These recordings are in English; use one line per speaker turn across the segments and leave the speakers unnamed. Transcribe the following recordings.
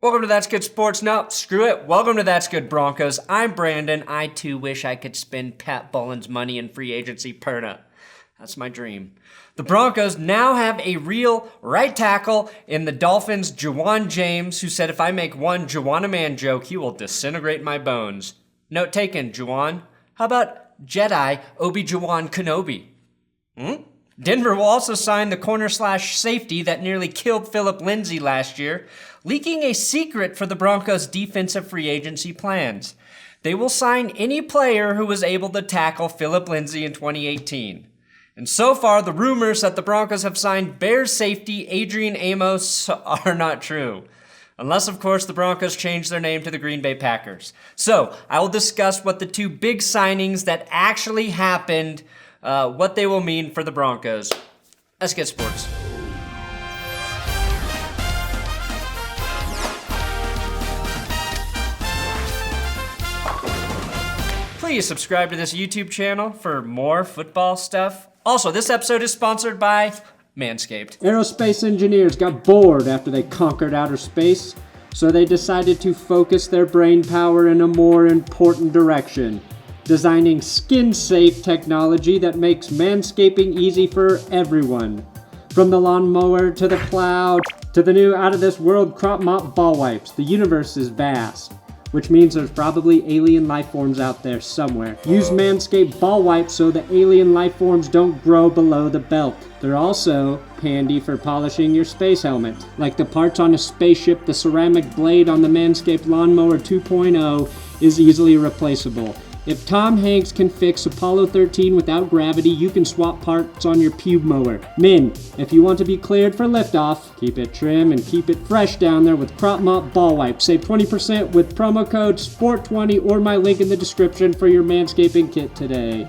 Welcome to That's Good Sports. No, screw it. Welcome to That's Good Broncos. I'm Brandon. I too wish I could spend Pat Bullen's money in free agency perna. That's my dream. The Broncos now have a real right tackle in the Dolphins' JaJuan James, who said if I make one JaJuan a man joke, he will disintegrate my bones. Note taken, JaJuan. How about Jedi Obi-Wan Kenobi? Denver will also sign the corner/safety that nearly killed Philip Lindsay last year, leaking a secret for the Broncos' defensive free agency plans. They will sign any player who was able to tackle Philip Lindsay in 2018. And so far, the rumors that the Broncos have signed Bears safety Adrian Amos are not true. Unless, of course, the Broncos change their name to the Green Bay Packers. So, I will discuss what the two big signings that actually happened, what they will mean for the Broncos. Let's get sports. Please subscribe to this YouTube channel for more football stuff. Also, this episode is sponsored by Manscaped.
Aerospace engineers got bored after they conquered outer space, so they decided to focus their brain power in a more important direction, designing skin-safe technology that makes manscaping easy for everyone. From the lawnmower to the plow to the new out-of-this-world crop mop ball wipes, the universe is vast, which means there's probably alien life forms out there somewhere. Use Manscaped ball wipes so the alien life forms don't grow below the belt. They're also handy for polishing your space helmet. Like the parts on a spaceship, the ceramic blade on the Manscaped Lawnmower 2.0 is easily replaceable. If Tom Hanks can fix Apollo 13 without gravity, you can swap parts on your pube mower. Men, if you want to be cleared for liftoff, keep it trim and keep it fresh down there with Crop Mop Ball Wipes. Save 20% with promo code SPORT20 or my link in the description for your manscaping kit today.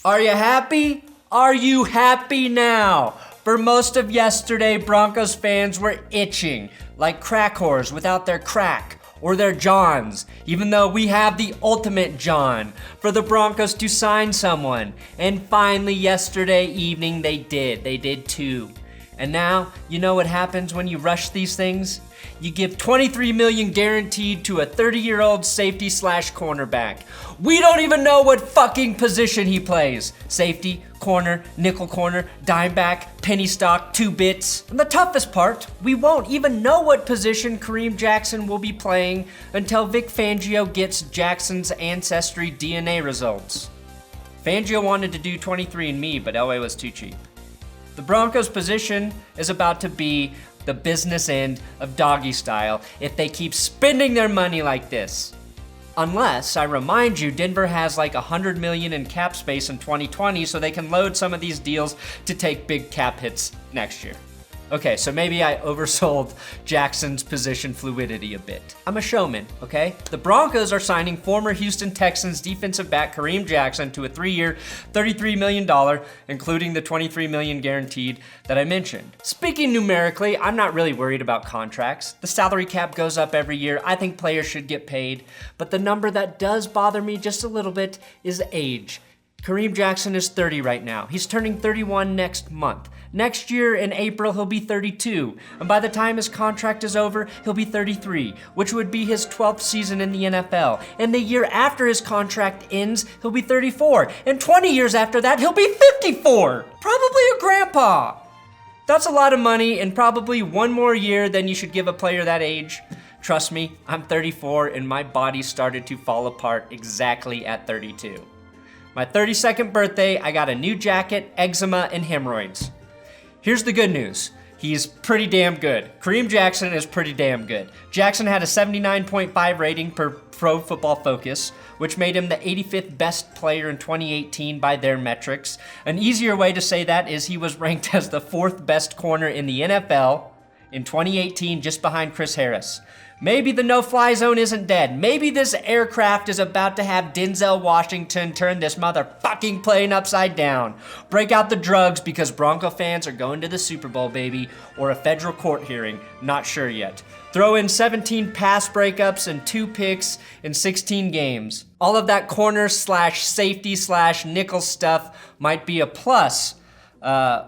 Are you happy? Are you happy now? For most of yesterday, Broncos fans were itching, like crack whores without their crack, or their Johns, even though we have the ultimate John, for the Broncos to sign someone. And finally, yesterday evening, they did. They did too. And now, you know what happens when you rush these things? You give $23 million guaranteed to a 30-year-old safety/cornerback. We don't even know what fucking position he plays. Safety, corner, nickel corner, dime back, penny stock, 2 bits. And the toughest part, we won't even know what position Kareem Jackson will be playing until Vic Fangio gets Jackson's ancestry DNA results. Fangio wanted to do 23andMe, but Elway was too cheap. The Broncos' position is about to be the business end of doggy style if they keep spending their money like this. Unless, I remind you, Denver has like $100 million in cap space in 2020, so they can load some of these deals to take big cap hits next year. Okay, so maybe I oversold Jackson's position fluidity a bit. I'm a showman, okay? The Broncos are signing former Houston Texans defensive back Kareem Jackson to a 3-year, $33 million, including the $23 million guaranteed that I mentioned. Speaking numerically, I'm not really worried about contracts. The salary cap goes up every year. I think players should get paid. But the number that does bother me just a little bit is age. Kareem Jackson is 30 right now. He's turning 31 next month. Next year in April, he'll be 32. And by the time his contract is over, he'll be 33, which would be his 12th season in the NFL. And the year after his contract ends, he'll be 34. And 20 years after that, he'll be 54. Probably a grandpa. That's a lot of money and probably one more year than you should give a player that age. Trust me, I'm 34 and my body started to fall apart exactly at 32. My 32nd birthday, I got a new jacket, eczema, and hemorrhoids. Here's the good news. He's pretty damn good. Kareem Jackson is pretty damn good. Jackson had a 79.5 rating per Pro Football Focus, which made him the 85th best player in 2018 by their metrics. An easier way to say that is he was ranked as the 4th best corner in the NFL in 2018, just behind Chris Harris. Maybe the no-fly zone isn't dead. Maybe this aircraft is about to have Denzel Washington turn this motherfucking plane upside down. Break out the drugs because Bronco fans are going to the Super Bowl, baby, or a federal court hearing. Not sure yet. Throw in 17 pass breakups and 2 picks in 16 games. All of that corner/safety/nickel stuff might be a plus,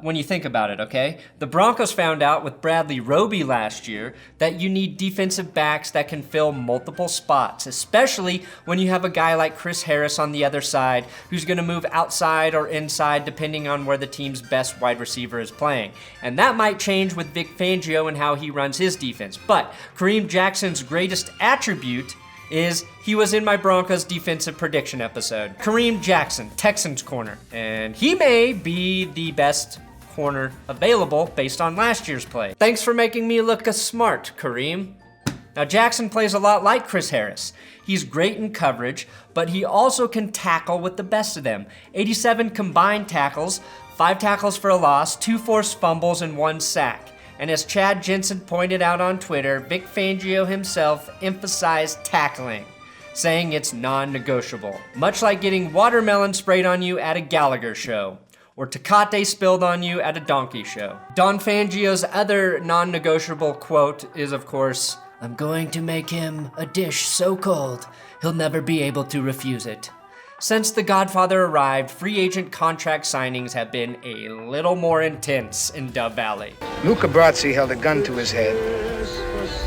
when you think about it, okay? The Broncos found out with Bradley Roby last year that you need defensive backs that can fill multiple spots, especially when you have a guy like Chris Harris on the other side who's going to move outside or inside depending on where the team's best wide receiver is playing. And that might change with Vic Fangio and how he runs his defense. But Kareem Jackson's greatest attribute is he was in my Broncos defensive prediction episode. Kareem Jackson, Texans corner. And he may be the best corner available based on last year's play. Thanks for making me look smart, Kareem. Now Jackson plays a lot like Chris Harris. He's great in coverage, but he also can tackle with the best of them. 87 combined tackles, 5 tackles for a loss, 2 forced fumbles, and 1 sack. And as Chad Jensen pointed out on Twitter, Vic Fangio himself emphasized tackling, saying it's non-negotiable. Much like getting watermelon sprayed on you at a Gallagher show, or Tecate spilled on you at a donkey show. Don Fangio's other non-negotiable quote is, of course, "I'm going to make him a dish so cold, he'll never be able to refuse it." Since The Godfather arrived, free agent contract signings have been a little more intense in Dove Valley.
Luca Brasi held a gun to his head,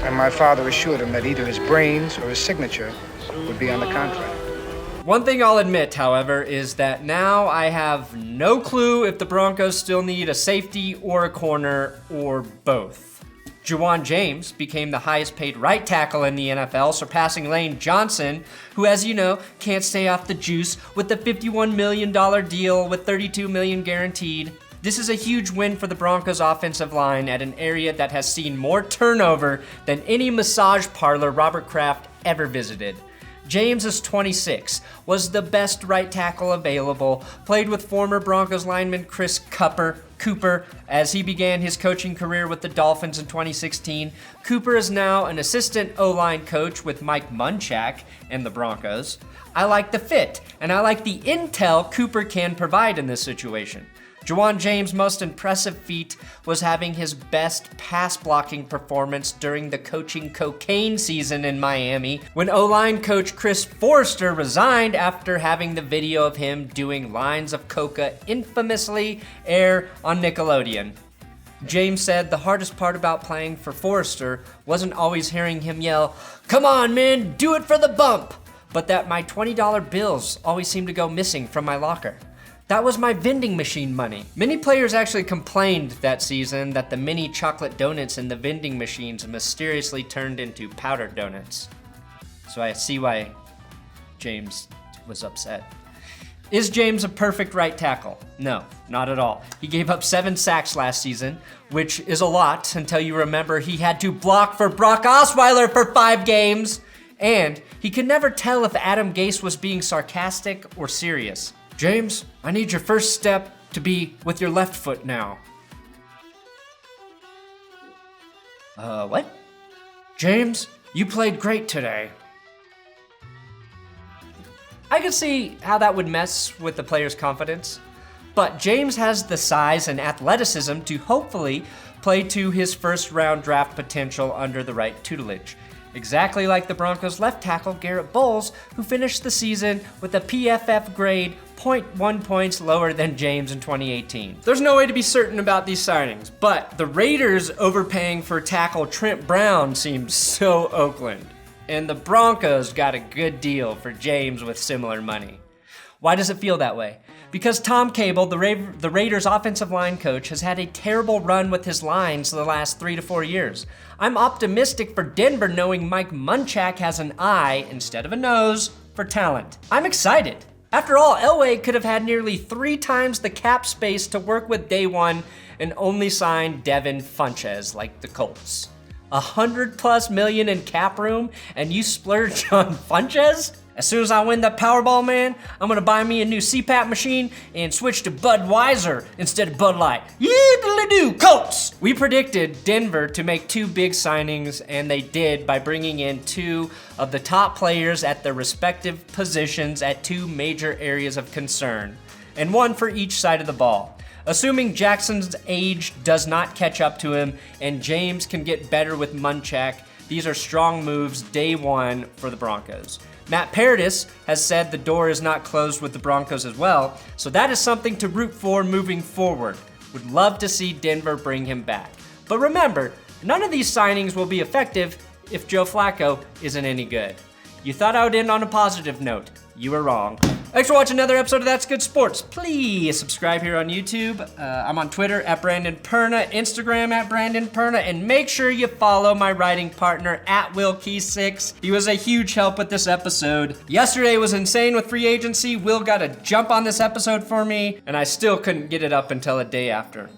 and my father assured him that either his brains or his signature would be on the contract.
One thing I'll admit, however, is that now I have no clue if the Broncos still need a safety or a corner or both. JaJuan James became the highest paid right tackle in the NFL, surpassing Lane Johnson, who, as you know, can't stay off the juice with the $51 million deal with $32 million guaranteed. This is a huge win for the Broncos offensive line at an area that has seen more turnover than any massage parlor Robert Kraft ever visited. James is 26, was the best right tackle available, played with former Broncos lineman Chris Cooper as he began his coaching career with the Dolphins in 2016. Cooper is now an assistant O-line coach with Mike Munchak and the Broncos. I like the fit, and I like the intel Cooper can provide in this situation. JaJuan James' most impressive feat was having his best pass-blocking performance during the coaching cocaine season in Miami, when O-line coach Chris Forrester resigned after having the video of him doing lines of coca infamously air on Nickelodeon. James said the hardest part about playing for Forrester wasn't always hearing him yell, "Come on, man, do it for the bump," but that my $20 bills always seemed to go missing from my locker. That was my vending machine money. Many players actually complained that season that the mini chocolate donuts in the vending machines mysteriously turned into powdered donuts. So I see why James was upset. Is James a perfect right tackle? No, not at all. He gave up 7 sacks last season, which is a lot until you remember he had to block for Brock Osweiler for 5 games. And he could never tell if Adam Gase was being sarcastic or serious. "James, I need your first step to be with your left foot now." What? "James, you played great today." I could see how that would mess with the player's confidence, but James has the size and athleticism to hopefully play to his first-round draft potential under the right tutelage. Exactly like the Broncos left tackle Garrett Bowles, who finished the season with a PFF grade 0.1 points lower than James in 2018. There's no way to be certain about these signings, but the Raiders overpaying for tackle Trent Brown seems so Oakland. And the Broncos got a good deal for James with similar money. Why does it feel that way? Because Tom Cable, the Raiders offensive line coach, has had a terrible run with his lines the last 3 to 4 years. I'm optimistic for Denver knowing Mike Munchak has an eye instead of a nose for talent. I'm excited. After all, Elway could have had nearly 3 times the cap space to work with day one and only signed Devin Funchess like the Colts. $100+ million in cap room and you splurge on Funchess? As soon as I win that Powerball, man, I'm gonna buy me a new CPAP machine and switch to Budweiser instead of Bud Light. Yiddly-doo, Colts! We predicted Denver to make 2 big signings, and they did by bringing in 2 of the top players at their respective positions at 2 major areas of concern, and 1 for each side of the ball. Assuming Jackson's age does not catch up to him and James can get better with Munchak, these are strong moves day one for the Broncos. Matt Paradis has said the door is not closed with the Broncos as well, so that is something to root for moving forward. would love to see Denver bring him back. But remember, none of these signings will be effective if Joe Flacco isn't any good. You thought I would end on a positive note. You were wrong. Thanks for watching another episode of That's Good Sports. Please subscribe here on YouTube. I'm on Twitter at Brandon Perna, Instagram at Brandon Perna, and make sure you follow my writing partner at WillKey6. He was a huge help with this episode. Yesterday was insane with free agency. Will got a jump on this episode for me, and I still couldn't get it up until a day after.